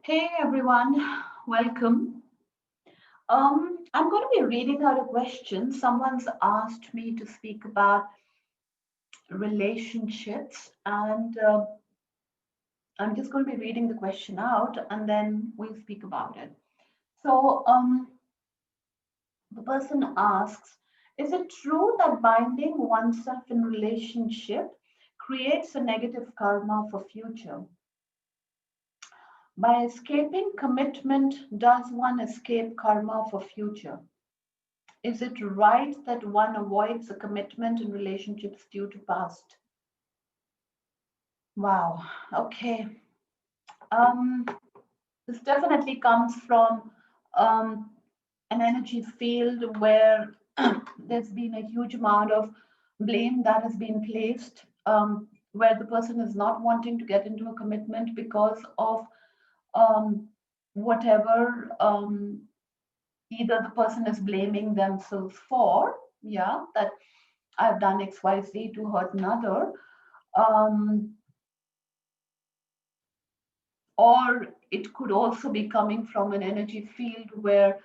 Hey everyone, welcome. I'm going to be reading out a question. Someone's asked me to speak about relationships, and I'm just going to be reading the question out and then we'll speak about it. So, the person asks, is it true that binding oneself in relationship creates a negative karma for future? By escaping commitment, does one escape karma for future? Is it right that one avoids a commitment in relationships due to past? Wow. Okay. Um, this definitely comes from um, an energy field where there's been a huge amount of blame that has been placed, where the person is not wanting to get into a commitment because of um, whatever either the person is blaming themselves for, yeah, that I've done XYZ to hurt another. Um, or it could also be coming from an energy field where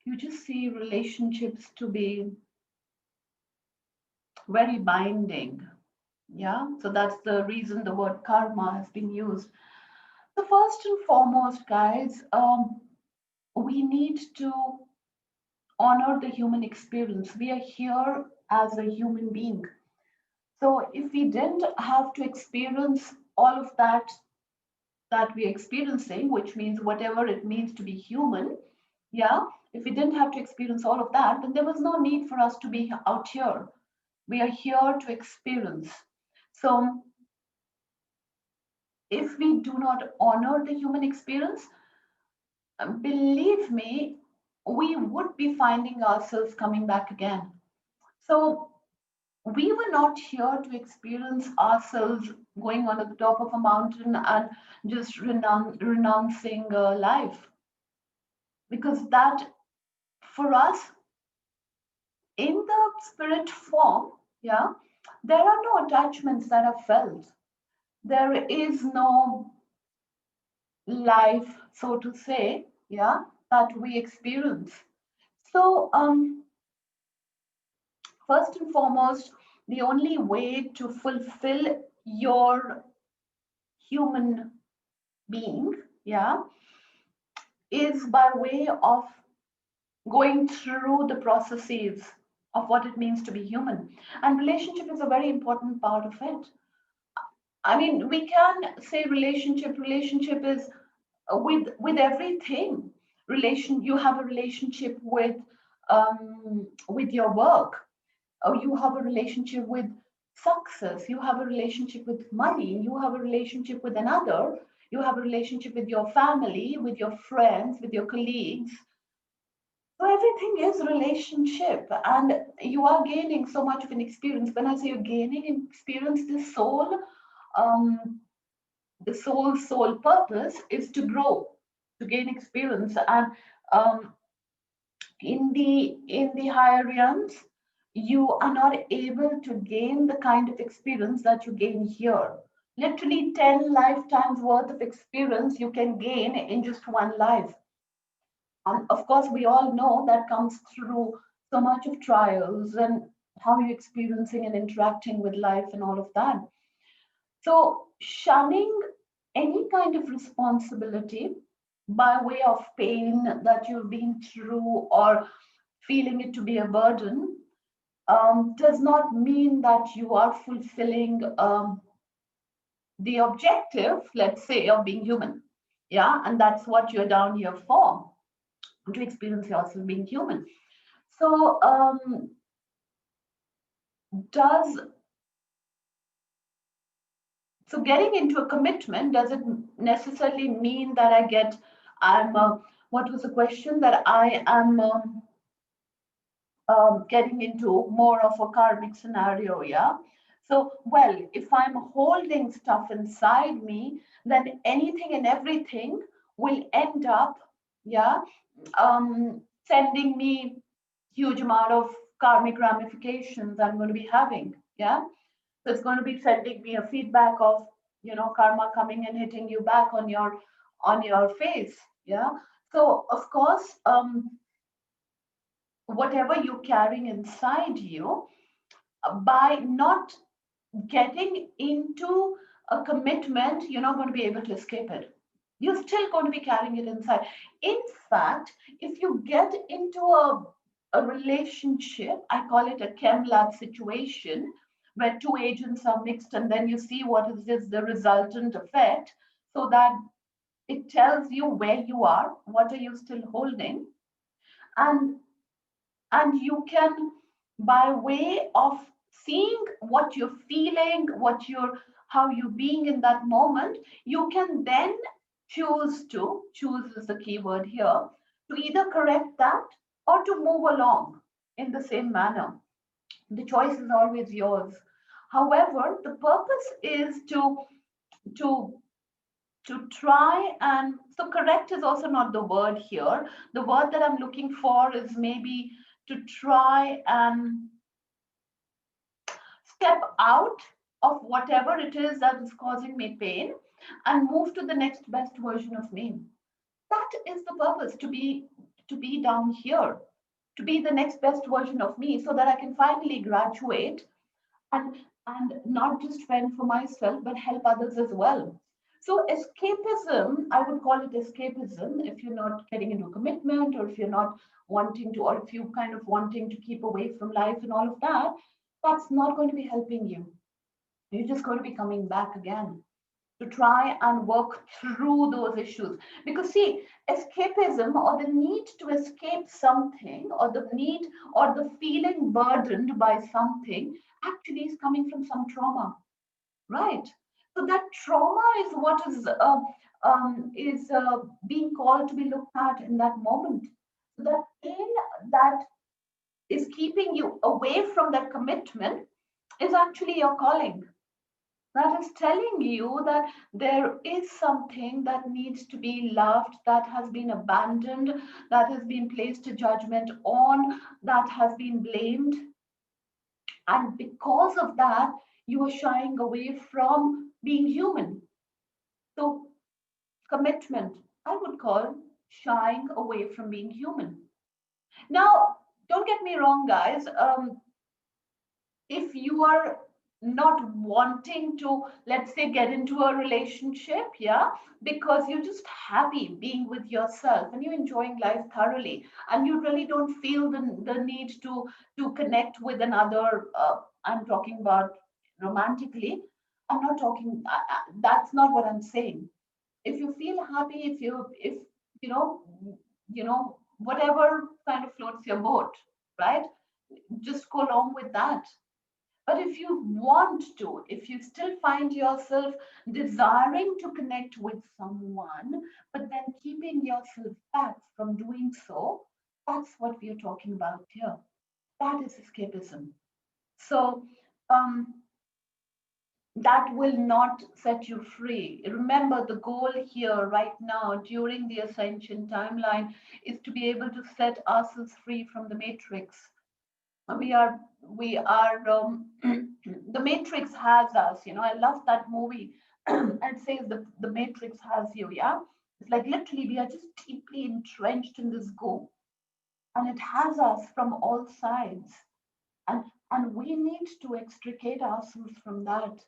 you just see relationships to be very binding. Yeah. So that's the reason the word karma has been used. So, first and foremost, guys, we need to honor the human experience. We are here as a human being. So, if we didn't have to experience all of that we're experiencing, which means whatever it means to be human, yeah, if we didn't have to experience all of that, then there was no need for us to be out here. We are here to experience. So if we do not honor the human experience, believe me, we would be finding ourselves coming back again. So we were not here to experience ourselves going on the top of a mountain and just renouncing life, because that for us in the spirit form, yeah, there are no attachments that are felt. There is no life, so to say, yeah, that we experience. So, first and foremost, the only way to fulfill your human being, yeah, is by way of going through the processes of what it means to be human. And relationship is a very important part of it. I mean, we can say relationship. Relationship is with everything. You have a relationship with your work, or you have a relationship with success. You have a relationship with money. You have a relationship with another. You have a relationship with your family, with your friends, with your colleagues. So everything is relationship, and you are gaining so much of an experience. When I say you're gaining an experience, um, the soul purpose is to grow, to gain experience, and um, in the higher realms, you are not able to gain the kind of experience that you gain here. Literally 10 lifetimes worth of experience you can gain in just one life. And of course, we all know that comes through so much of trials and how you're experiencing and interacting with life and all of that. So, shunning any kind of responsibility by way of pain that you've been through or feeling it to be a burden does not mean that you are fulfilling the objective, let's say, of being human. Yeah, and that's what you're down here for, to experience yourself being human. So, does so getting into a commitment, does it necessarily mean that I'm what was the question, that I am getting into more of a karmic scenario? Yeah. So, well, if I'm holding stuff inside me, then anything and everything will end up, yeah, sending me huge amount of karmic ramifications I'm going to be having. Yeah. So it's going to be sending me a feedback of, karma coming and hitting you back on your on your face. Yeah. So of course, whatever you're carrying inside you, by not getting into a commitment, you're not going to be able to escape it. You're still going to be carrying it inside. In fact, if you get into a relationship, I call it a chem lab situation, where two agents are mixed and then you see what is the resultant effect, so that it tells you where you are, what are you still holding, and you can, by way of seeing what you're feeling, what you're how you're being in that moment, you can then choose is the key word here, to either correct that or to move along in the same manner. The choice is always yours. However, the purpose is to to try, and so correct is also not the word here. The word that I'm looking for is maybe to try and step out of whatever it is that is causing me pain and move to the next best version of me. That is the purpose, to be down here, to be the next best version of me, so that I can finally graduate and not just fend for myself but help others as well. So escapism, I would call it escapism, if you're not getting into commitment, or if you're not wanting to, or if you kind of wanting to keep away from life and all of that, that's not going to be helping you. You're just going to be coming back again to try and work through those issues. Because, see, escapism, or the need to escape something, or the need, or the feeling burdened by something, actually is coming from some trauma, right? So that trauma is what is being called to be looked at in that moment. So that pain that is keeping you away from that commitment is actually your calling, that is telling you that there is something that needs to be loved, that has been abandoned, that has been placed a judgment on, that has been blamed. And because of that, you are shying away from being human. So, commitment, I would call shying away from being human. Now, don't get me wrong, guys. If you are not wanting to, let's say, get into a relationship, yeah, because you're just happy being with yourself and you're enjoying life thoroughly, and you really don't feel the need to connect with another, I'm talking about romantically, I'm not talking, that's not what I'm saying. If you feel happy, if you know whatever kind of floats your boat, right, just go along with that. But if you want to, if you still find yourself desiring to connect with someone, but then keeping yourself back from doing so, that's what we are talking about here. That is escapism. So, um, that will not set you free. Remember, the goal here, right now, during the ascension timeline, is to be able to set ourselves free from the matrix. We are the matrix has us, I love that movie. It says the matrix has you, yeah. It's like literally we are just deeply entrenched in this go, and it has us from all sides, and we need to extricate ourselves from that.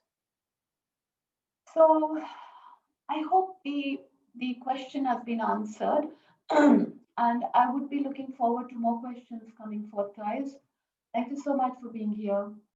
So I hope the question has been answered. And I would be looking forward to more questions coming forth, guys. Thank you so much for being here.